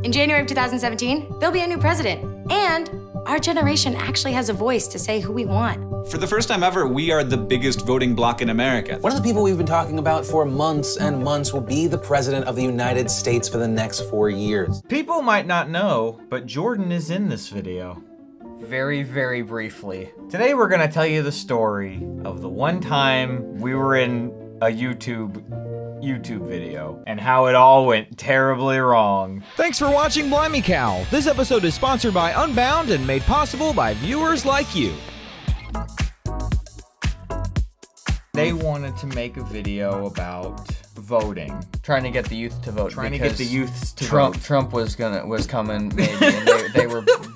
In January of 2017, there'll be a new president. And our generation actually has a voice to say who we want. For the first time ever, we are the biggest voting bloc in America. One of the people we've been talking about for months and months will be the president of the United States for the next 4 years. People might not know, but Jordan is in this video. Very, very briefly. Today we're gonna tell you the story of the one time we were in a YouTube video and how it all went terribly wrong. Thanks for watching Blimey Cow. This episode is sponsored by Unbound and made possible by viewers like you. They wanted to make a video about voting. Trying to get the youth to vote. Trying to get the youths to Trump, vote. Trump was coming maybe, and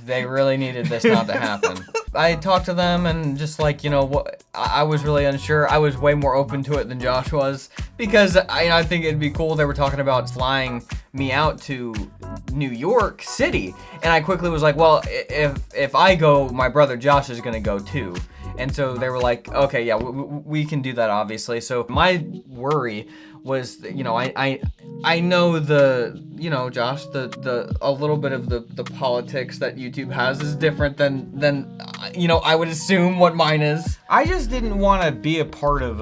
they really needed this not to happen. I talked to them and just like, you know, what I was really unsure. I was way more open to it than Josh was because I think it'd be cool. They were talking about flying me out to New York City, and I quickly was like, well, if I go, my brother Josh is gonna go too. And so they were like, okay, yeah, we can do that, obviously. So my worry was, you know, I know the, you know, Josh, the a little bit of the politics that YouTube has is different than you know, I would assume what mine is. I just didn't want to be a part of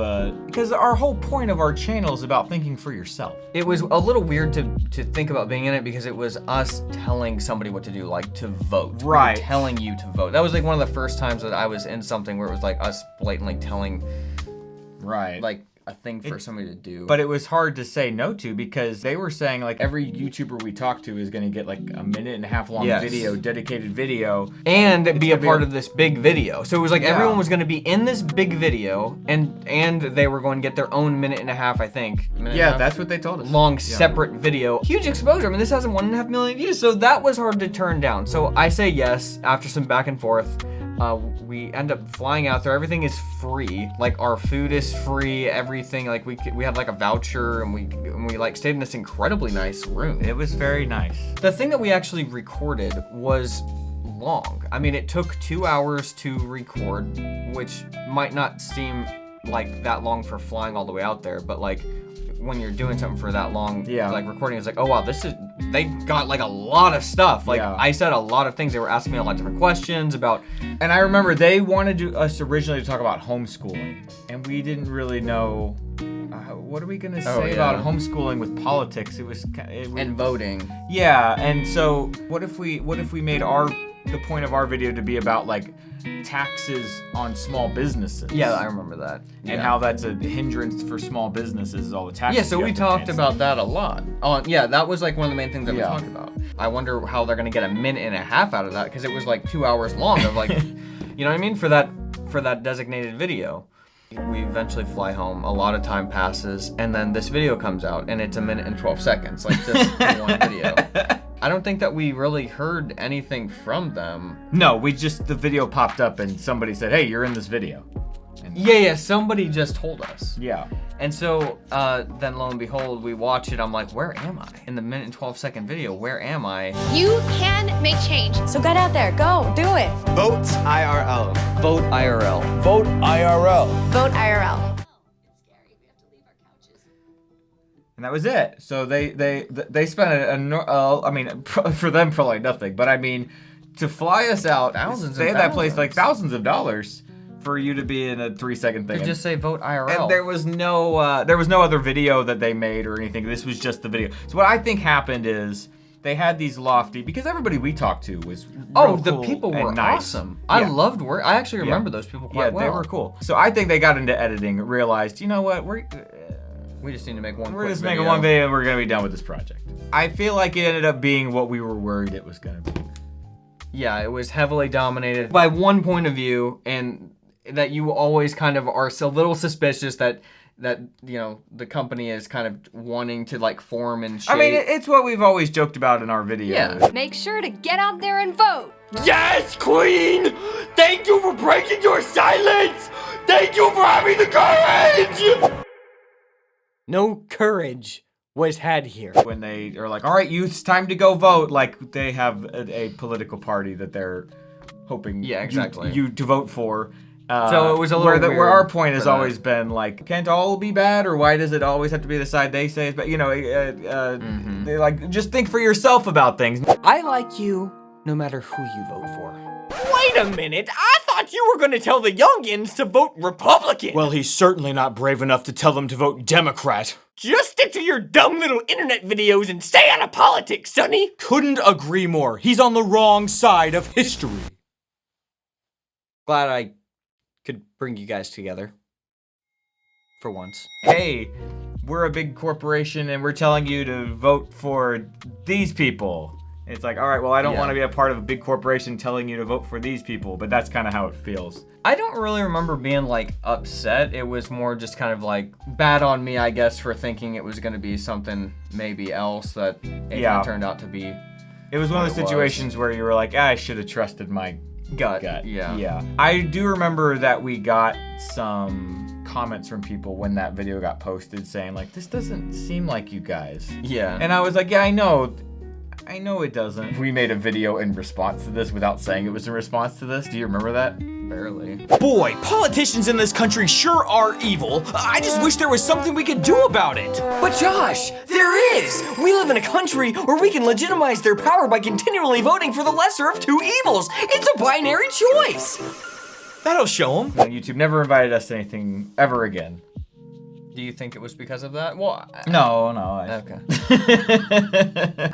because our whole point of our channel is about thinking for yourself. It was a little weird to think about being in it because it was us telling somebody what to do, like to vote. Right. We were telling you to vote. That was like one of the first times that I was in something where it was like us blatantly telling, right, like a thing for somebody to do. But it was hard to say no to because they were saying like every YouTuber we talk to is going to get like a 1.5 minute long video, dedicated video. And be a part of this big video. So it was like everyone was going to be in this big video and they were going to get their own 1.5 minute, I think. Yeah, that's what they told us. Long separate video. Huge exposure. I mean, this has 1.5 million views. So that was hard to turn down. So I say yes after some back and forth. We end up flying out there. Everything is free. Like our food is free. Everything. Like we had like a voucher, and we like stayed in this incredibly nice room. It was very nice. The thing that we actually recorded was long. I mean, it took 2 hours to record, which might not seem like that long for flying all the way out there, but like when you're doing something for that long, like recording, it's like, oh wow, they got like a lot of stuff. Like I said a lot of things. They were asking me a lot of different questions about. And I remember they wanted us originally to talk about homeschooling, and we didn't really know what are we gonna say about homeschooling with politics. It was and voting. Yeah, and so what if we made the point of our video to be about like taxes on small businesses. Yeah, I remember that. And how that's a hindrance for small businesses, all the taxes. Yeah, so we talked about that a lot. Yeah, that was like one of the main things that we talked about. I wonder how they're gonna get 1.5 minutes out of that because it was like 2 hours long of like, you know what I mean, for that designated video. We eventually fly home, a lot of time passes, and then this video comes out, and it's 1 minute and 12 seconds, like just one video. I don't think that we really heard anything from them. No, the video popped up and somebody said, hey, you're in this video. And yeah, somebody just told us. Yeah. And so then lo and behold, we watch it, I'm like, where am I? In the 1 minute and 12 second video, where am I? You can make change. So get out there, go, do it. Vote IRL. Vote IRL. Vote IRL. Vote IRL. And that was it. So they spent I mean, for them probably nothing, but I mean, to fly us out, stay at that place like thousands of dollars for you to be in a 3-second thing. To just say vote IRL. And there was no other video that they made or anything. This was just the video. So what I think happened is they had these lofty, because everybody we talked to was the people were nice. Awesome. I loved work. I actually remember those people quite well. Yeah, they were cool. So I think they got into editing, realized, you know what, we just need to make one. We're just making one video and we're gonna be done with this project. I feel like it ended up being what we were worried it was gonna be. Yeah, it was heavily dominated by one point of view, and that you always kind of are a little suspicious that you know the company is kind of wanting to like form and shape. I mean, it's what we've always joked about in our videos. Yeah. Make sure to get out there and vote. Yes, Queen! Thank you for breaking your silence! Thank you for having the courage! No courage was had here. When they are like, all right, youth, it's time to go vote, like they have a political party that they're hoping exactly. you to vote for. So it was a little where weird our point has for that. always been like, can't all be bad, or why does it always have to be the side they say? But you know, they like just think for yourself about things. I like you no matter who you vote for. Wait a minute, I thought you were gonna tell the youngins to vote Republican. Well, he's certainly not brave enough to tell them to vote Democrat. Just stick to your dumb little internet videos and stay out of politics, Sonny. Couldn't agree more. He's on the wrong side of history. Glad I could bring you guys together. For once. Hey, we're a big corporation and we're telling you to vote for these people. It's like, all right, well, I don't want to be a part of a big corporation telling you to vote for these people, but that's kind of how it feels. I don't really remember being like upset. It was more just kind of like bad on me, I guess, for thinking it was going to be something maybe else that it turned out to be. It was one of those situations where you were like, I should have trusted my gut. Yeah. I do remember that we got some comments from people when that video got posted saying like, this doesn't seem like you guys. Yeah. And I was like, yeah, I know it doesn't. We made a video in response to this without saying it was in response to this. Do you remember that? Barely. Boy, politicians in this country sure are evil. I just wish there was something we could do about it. But Josh, there is! We live in a country where we can legitimize their power by continually voting for the lesser of two evils. It's a binary choice. That'll show them. YouTube never invited us to anything ever again. Do you think it was because of that? Well, No. Okay.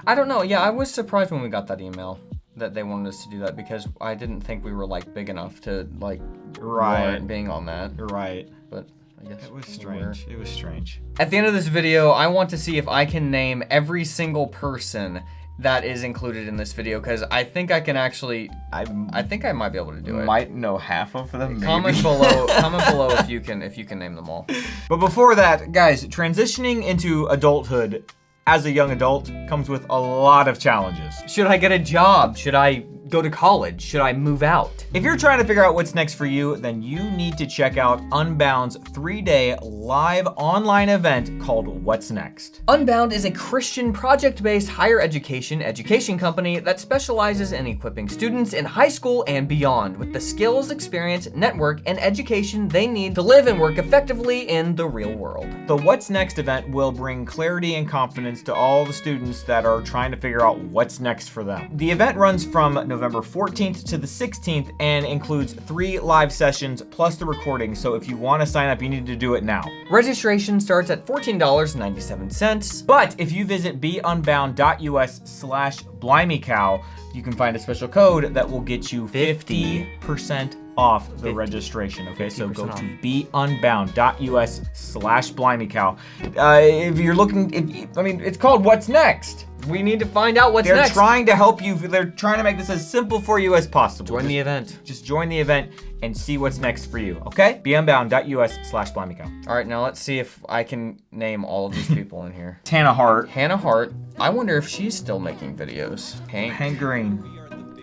I don't know. Yeah, I was surprised when we got that email that they wanted us to do that because I didn't think we were like big enough to like warrant being on that. Right. But I guess it was strange. It was strange. At the end of this video, I want to see if I can name every single person that is included in this video because I think I can actually. I think I might be able to do it. Might know half of them. Maybe. Comment below if you can name them all. But before that, guys, transitioning into adulthood as a young adult comes with a lot of challenges. Should I get a job? Should I go to college? Should I move out? If you're trying to figure out what's next for you, then you need to check out Unbound's 3-day live online event called What's Next. Unbound is a Christian project-based higher education company that specializes in equipping students in high school and beyond with the skills, experience, network, and education they need to live and work effectively in the real world. The What's Next event will bring clarity and confidence to all the students that are trying to figure out what's next for them. The event runs from November 14th to the 16th and includes 3 live sessions plus the recording, so if you want to sign up, you need to do it now. Registration starts at $14.97. But if you visit beunbound.us/Blimey Cow, you can find a special code that will get you 50% off the registration. Okay, so go to beunbound.us/Blimey Cow. If you're looking, it's called What's Next. We need to find out what's next. They're trying to help you. They're trying to make this as simple for you as possible. Join the event. Just join the event and see what's next for you, okay? beunbound.us/Blimey Cow. All right, now let's see if I can name all of these people in here. Hannah Hart. Hannah Hart. I wonder if she's still making videos. Hank Green.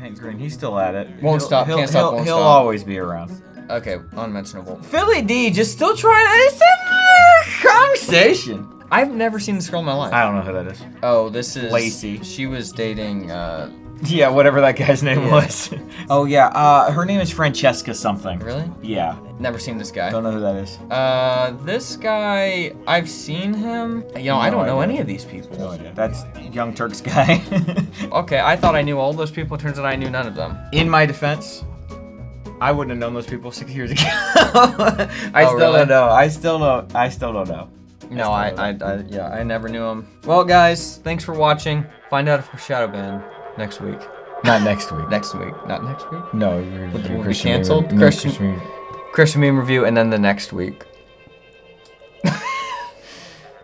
Hank Green, he's still at it. Won't stop, can't stop, won't He'll stop. always be around. Okay, unmentionable. Philly D just still trying to conversation. I've never seen this girl in my life. I don't know who that is. Oh, this is Lacey. She was dating yeah, whatever that guy's name was. Oh yeah, her name is Francesca something. Really? Yeah. Never seen this guy. Don't know who that is. This guy, I've seen him. You know, I don't know any of these people. No idea. That's Young Turk's guy. Okay, I thought I knew all those people. Turns out I knew none of them. In my defense, I wouldn't have known those people 6 years ago. I still really? don't know. I still don't know. No, I never knew him. Well, guys, thanks for watching. Find out if we're shadow banned next week. Not next week. Next week, not next week. No, you're We'll be canceled. Christian meme review, and then the next week.